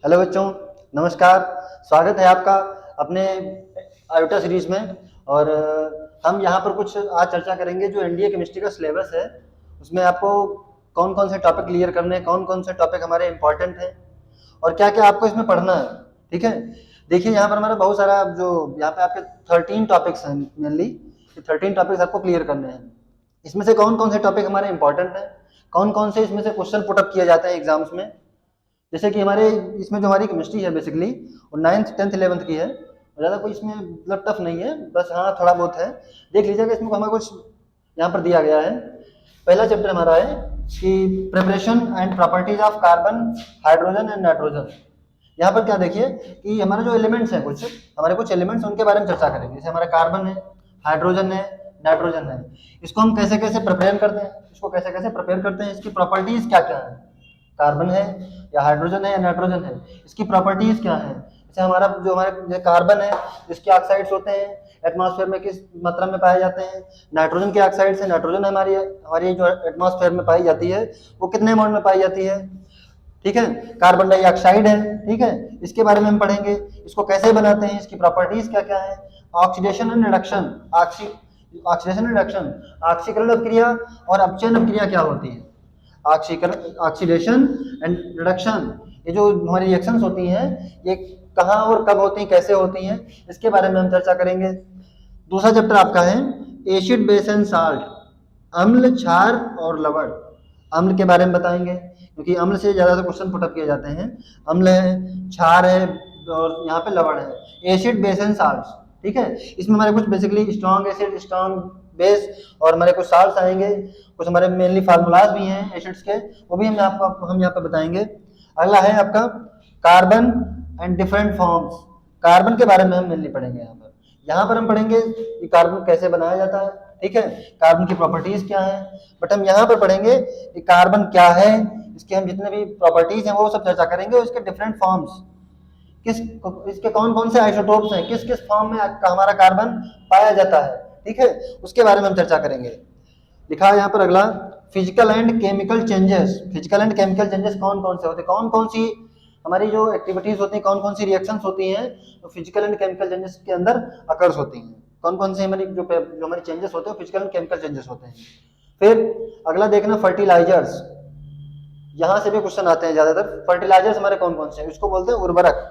Hello बच्चों, नमस्कार। स्वागत है आपका अपने आयोटा सीरीज में। और हम यहाँ पर कुछ आज चर्चा करेंगे जो एनडीए केमिस्ट्री का सिलेबस है, उसमें आपको कौन कौन से टॉपिक क्लियर करने हैं, कौन कौन से टॉपिक हमारे इंपॉर्टेंट हैं और क्या क्या आपको इसमें पढ़ना है। ठीक है, देखिए यहाँ पर हमारा बहुत सारा जो यहाँ पे आपके 13 टॉपिक्स हैं मेनली। 13 टॉपिक्स आपको क्लियर करने हैं। इसमें से कौन कौन से टॉपिक हमारे इंपॉर्टेंट हैं, कौन कौन से इसमें से क्वेश्चन पुटअप किए जाते हैं एग्जाम्स में। जैसे कि हमारे इसमें जो हमारी केमिस्ट्री है बेसिकली वो 9th 10th 11th की है, ज़्यादा कोई इसमें मतलब टफ नहीं है, बस हाँ थोड़ा बहुत है। देख लीजिएगा इसमें हमें कुछ यहाँ पर दिया गया है। पहला चैप्टर हमारा है कि preparation and properties of carbon, hydrogen and nitrogen. यहाँ पर क्या देखिए कि हमारे जो एलिमेंट्स हैं, कुछ एलिमेंट्स उनके बारे में चर्चा करेंगे। जैसे हमारा कार्बन है, हाइड्रोजन है, नाइट्रोजन है। इसको हम कैसे कैसे प्रिपेयर करते हैं, इसकी प्रॉपर्टीज क्या क्या है, कार्बन है या हाइड्रोजन है या नाइट्रोजन है, इसकी प्रॉपर्टीज क्या है। जैसे हमारे कार्बन है, इसके ऑक्साइड्स होते हैं, एटमॉस्फेयर में किस मात्रा में पाए जाते हैं। नाइट्रोजन के ऑक्साइड्स है, नाइट्रोजन हमारी जो एटमॉस्फेयर में पाई जाती है वो कितने अमाउंट में पाई जाती है। ठीक है, कार्बन डाइऑक्साइड है, ठीक है, इसके बारे में हम पढ़ेंगे, इसको कैसे बनाते हैं, इसकी प्रॉपर्टीज क्या क्या है। ऑक्सीडेशन एंड रिडक्शन, ऑक्सीकरण अभिक्रिया और अपचयन अभिक्रिया क्या होती है। ऑक्सीडेशन एंड रिडक्शन, ये जो हमारी रिएक्शंस होती हैं ये कहाँ और कब होती हैं, कैसे होती हैं, इसके बारे में हम चर्चा करेंगे। दूसरा चैप्टर आपका है एसिड बेस एंड साल्ट, अम्ल, क्षार और लवण। अम्ल के बारे में बताएंगे क्योंकि अम्ल से ज्यादा क्वेश्चन पुटअप किए जाते हैं। अम्ल है, क्षार है और यहाँ पे लवण है। एसिड बेस एंड साल्ट, ठीक है, इसमें हमारे कुछ basically strong acid, strong base और हमारे कुछ साल्ट्स आएंगे, कुछ हमारे मेनली फार्मूलाज भी हैं एसिड्स के, वो भी हम यहाँ पे बताएंगे। अगला है आपका carbon and different forms. Carbon के बारे में हम मेनली पढ़ेंगे। यहाँ पर हम पढ़ेंगे कि कार्बन कैसे बनाया जाता है, ठीक है, कार्बन की प्रॉपर्टीज क्या है। बट हम यहाँ पर पढ़ेंगे कि कार्बन क्या है, इसके हम जितने भी प्रॉपर्टीज हैं वो सब चर्चा करेंगे, और इसके डिफरेंट फॉर्म्स, इसके कौन कौन से आइसोटोप्स हैं, किस किस फॉर्म में हमारा कार्बन पाया जाता है, ठीक है, उसके बारे में हम चर्चा करेंगे। लिखा है यहाँ पर अगला physical and chemical changes. Physical and chemical changes कौन कौन से होते हैं, कौन कौन सी हमारी जो एक्टिविटीज होती हैं, कौन कौन सी रिएक्शंस होती हैं तो फिजिकल एंड केमिकल चेंजेस के अंदर अकर्स होती हैं। कौन कौन से हमारी जो हमारी चेंजेस होते हैं फिजिकल एंड केमिकल चेंजेस होते हैं। फिर अगला देखना फर्टिलाइजर्स, यहाँ से भी क्वेश्चन आते हैं ज्यादातर। फर्टिलाइजर्स हमारे कौन कौन से हैं, इसको बोलते हैं उर्वरक,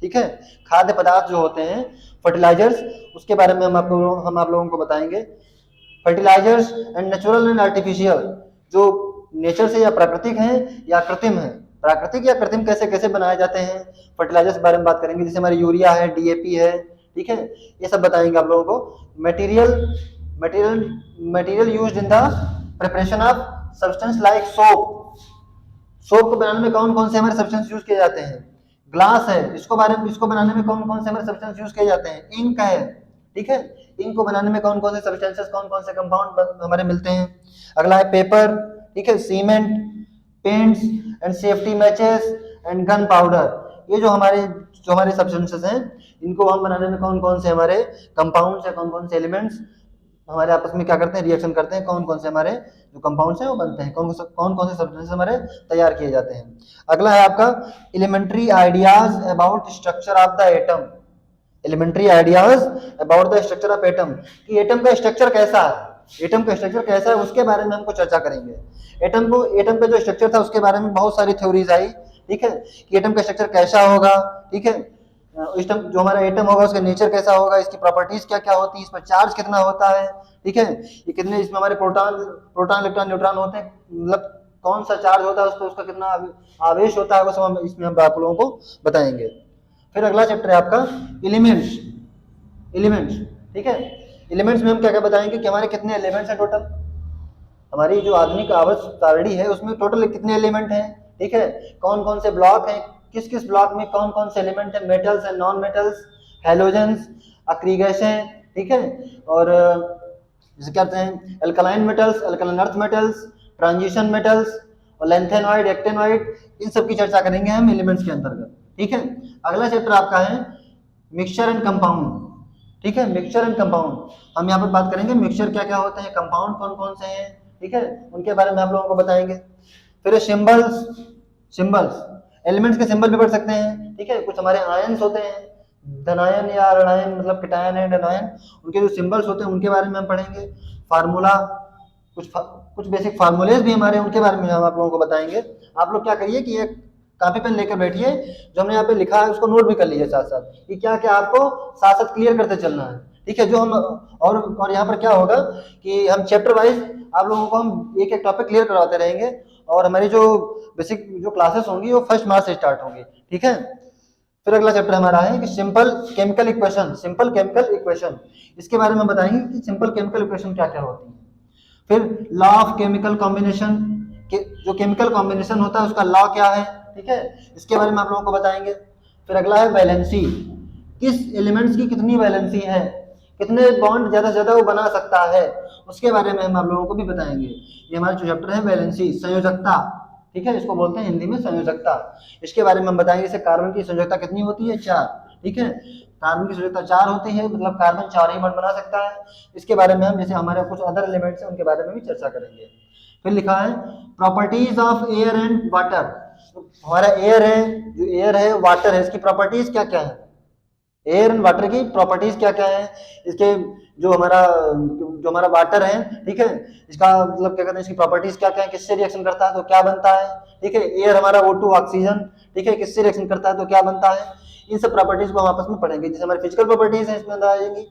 ठीक है, खाद्य पदार्थ जो होते हैं फर्टिलाइजर्स, उसके बारे में हम आप लोगों को बताएंगे। Fertilisers and natural and artificial, जो नेचर से या प्राकृतिक हैं या कृत्रिम है, प्राकृतिक या कृत्रिम कैसे कैसे बनाए जाते हैं, फर्टिलाइजर्स के बारे में बात करेंगे। जैसे हमारी यूरिया है, डीएपी है, ठीक है, ये सब बताएंगे आप लोगों को। Material used in the preparation of substance like soap, soap को बनाने में कौन कौन से हमारे सब्सटेंस यूज किए जाते हैं। ग्लास है, इसको बनाने में कौन कौन से हमारे सब्सटेंस यूज किए जाते हैं। इंक है, ठीक है, इंक को बनाने में कौन कौन से सब्सटेंसेस, कौन कौन से कंपाउंड हमारे मिलते हैं। अगला है पेपर, ठीक है, cement, paints and safety matches and gun powder. ये जो हमारे सब्सटेंसेस हैं, इनको हम बनाने में कौन कौन से हमारे कंपाउंड्स है, कौन कौन से एलिमेंट्स हमारे आपस में क्या करते हैं, रिएक्शन करते हैं, कौन कौन से हमारे जो कंपाउंड्स हैं वो बनते हैं, कौन कौन से सब्सटेंसेस हमारे तैयार किए जाते हैं। अगला है आपका elementary ideas about structure of the atom. Elementary ideas about the structure of atom, कि एटम का स्ट्रक्चर कैसा है, उसके बारे में हमको चर्चा करेंगे। एटम का जो स्ट्रक्चर था उसके बारे में बहुत सारी थ्योरीज आई, ठीक है, कि एटम का स्ट्रक्चर कैसा होगा, ठीक है, जो हमारा एटम होगा उसका नेचर कैसा होगा, इसकी प्रॉपर्टीज क्या क्या होती है, इसमें चार्ज कितना होता है, ठीक है, ये कितने इसमें हमारे प्रोटॉन, इलेक्ट्रॉन, न्यूट्रॉन होते हैं, मतलब कौन सा चार्ज होता है उस पर, उसका कितना आवेश होता है, वो सब इसमें हम आप लोगों को बताएंगे। फिर अगला चैप्टर है आपका एलिमेंट्स, ठीक है, एलिमेंट्स में हम क्या क्या बताएंगे कि हमारे कितने एलिमेंट्स हैं टोटल। हमारी जो आधुनिक आवर्त सारणी है उसमें टोटल कितने एलिमेंट हैं, ठीक है, कौन कौन से ब्लॉक हैं, किस किस ब्लॉक में कौन कौन से एलिमेंट है, metals and non metals, halogens, अक्रीगेस हैं, ठीक है, और जिसे कहते हैं alkaline metals, alkaline earth metals, transition metals और लैंथेनॉइड, एक्टेनॉइड, इन सब की चर्चा करेंगे हम एलिमेंट्स के अंतर्गत, ठीक है। अगला चैप्टर आपका है मिक्सचर एंड कंपाउंड, ठीक है, मिक्सचर एंड कंपाउंड। हम यहाँ पर बात करेंगे मिक्सचर क्या क्या होते हैं, कंपाउंड कौन कौन से हैं, ठीक है, उनके बारे में आप लोगों को बताएंगे। फिर सिंबल्स, एलिमेंट्स के सिंबल भी पढ़ सकते हैं, ठीक है। कुछ हमारे आयंस होते हैं, धनायन या ऋणायन, मतलब कीटायन है धनायन, उनके जो सिंबल्स होते हैं उनके बारे में हम पढ़ेंगे। फार्मूला, कुछ बेसिक फार्मूलेज भी हमारे, उनके बारे में हम आप लोगों को बताएंगे। आप लोग क्या करिए कि एक कॉपी पेन लेकर बैठिए, जो हमने यहाँ पे लिखा है उसको नोट भी कर लीजिए साथ साथ, कि क्या क्या आपको साथ साथ क्लियर करते चलना है, ठीक है। जो हम और यहाँ पर क्या होगा कि हम चैप्टर वाइज आप लोगों को हम एक एक टॉपिक क्लियर करवाते रहेंगे, और हमारी जो बेसिक जो क्लासेस होंगी वो 1 मार्च से स्टार्ट होंगी, ठीक है। फिर अगला चैप्टर हमारा है कि simple chemical equation, simple chemical equation, इसके बारे में बताएंगे कि सिंपल केमिकल इक्वेशन क्या क्या होती है। फिर लॉ ऑफ केमिकल कॉम्बिनेशन, जो केमिकल कॉम्बिनेशन होता है उसका लॉ क्या है, ठीक है, इसके बारे में आप लोगों को बताएंगे। फिर अगला है वैलेंसी, किस एलिमेंट्स की कितनी वैलेंसी है, कितने बॉन्ड ज्यादा से ज्यादा वो बना सकता है, उसके बारे में हम आप लोगों को भी बताएंगे। ये हमारा जो चैप्टर है वैलेंसी, संयोजकता, ठीक है, इसको बोलते हैं हिंदी में संयोजकता। इसके बारे में हम बताएंगे जैसे कार्बन की संयोजकता कितनी होती है, 4, ठीक है। कार्बन की संयोजकता 4 होती है, मतलब कार्बन 4 ही बॉन्ड बना सकता है। इसके बारे में हम जैसे हमारे कुछ अदर एलिमेंट्स हैं उनके बारे में भी चर्चा करेंगे। फिर लिखा है properties of air and water, हमारा एयर है, जो एयर है वाटर है, इसकी प्रॉपर्टीज क्या क्या है, एयर एंड वाटर की प्रॉपर्टीज क्या क्या है, इसके जो हमारा वाटर है, ठीक है, इसका मतलब क्या कहते हैं, इसकी प्रॉपर्टीज क्या क्या है, किससे रिएक्शन करता है तो क्या बनता है, ठीक है। एयर हमारा O2 ऑक्सीजन, ठीक है, किससे रिएक्शन करता है तो क्या बनता है, इन सब प्रॉपर्टीज को हम आपस में पढ़ेंगे। जैसे हमारी फिजिकल प्रॉपर्टीज है इसमें अंदर आएंगी,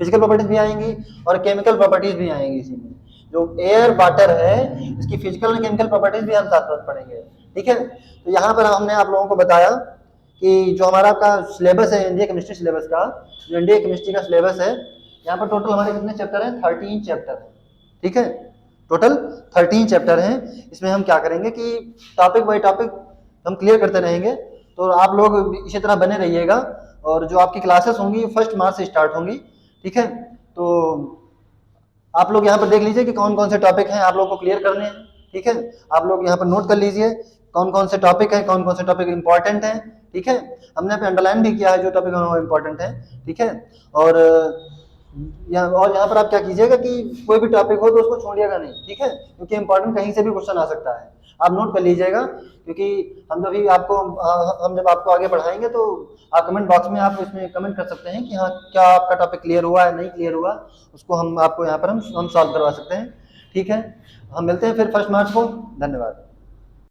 फिजिकल प्रॉपर्टीज भी आएंगी और केमिकल प्रॉपर्टीज भी आएंगी। इसी में जो एयर वाटर है इसकी फिजिकल और केमिकल प्रॉपर्टीज भी हम साथ साथ पढ़ेंगे, ठीक है। तो यहाँ पर हमने आप लोगों को बताया कि जो हमारा का सिलेबस है इंडिया केमिस्ट्री सिलेबस का, जो इंडिया केमिस्ट्री का सिलेबस है, यहाँ पर टोटल हमारे कितने चैप्टर हैं, 13 चैप्टर हैं, ठीक है, टोटल 13 चैप्टर हैं। इसमें हम क्या करेंगे कि टॉपिक बाय टॉपिक हम क्लियर करते रहेंगे, तो आप लोग इसी तरह बने रहिएगा। और जो आपकी क्लासेस होंगी 1 मार्च से स्टार्ट होंगी, ठीक है। तो आप लोग यहाँ पर देख लीजिए कि कौन कौन से टॉपिक हैं आप लोग को क्लियर करने हैं, ठीक है। आप लोग यहाँ पर नोट कर लीजिए कौन कौन से टॉपिक है, कौन कौन से टॉपिक इंपॉर्टेंट है, ठीक है। हमने पे अंडरलाइन भी किया है जो टॉपिक इंपॉर्टेंट है, ठीक है। और यहाँ पर आप क्या कीजिएगा कि कोई भी टॉपिक हो तो उसको छोड़िएगा नहीं, ठीक है, क्योंकि इंपॉर्टेंट कहीं से भी क्वेश्चन आ सकता है, आप नोट कर लीजिएगा। क्योंकि हम जब आपको आगे पढ़ाएंगे तो आप कमेंट बॉक्स में आप इसमें कमेंट कर सकते हैं कि हाँ क्या आपका टॉपिक क्लियर हुआ है, नहीं क्लियर हुआ, उसको हम आपको यहाँ पर हम सॉल्व करवा सकते हैं, ठीक है। हम मिलते हैं फिर 1 मार्च को, धन्यवाद।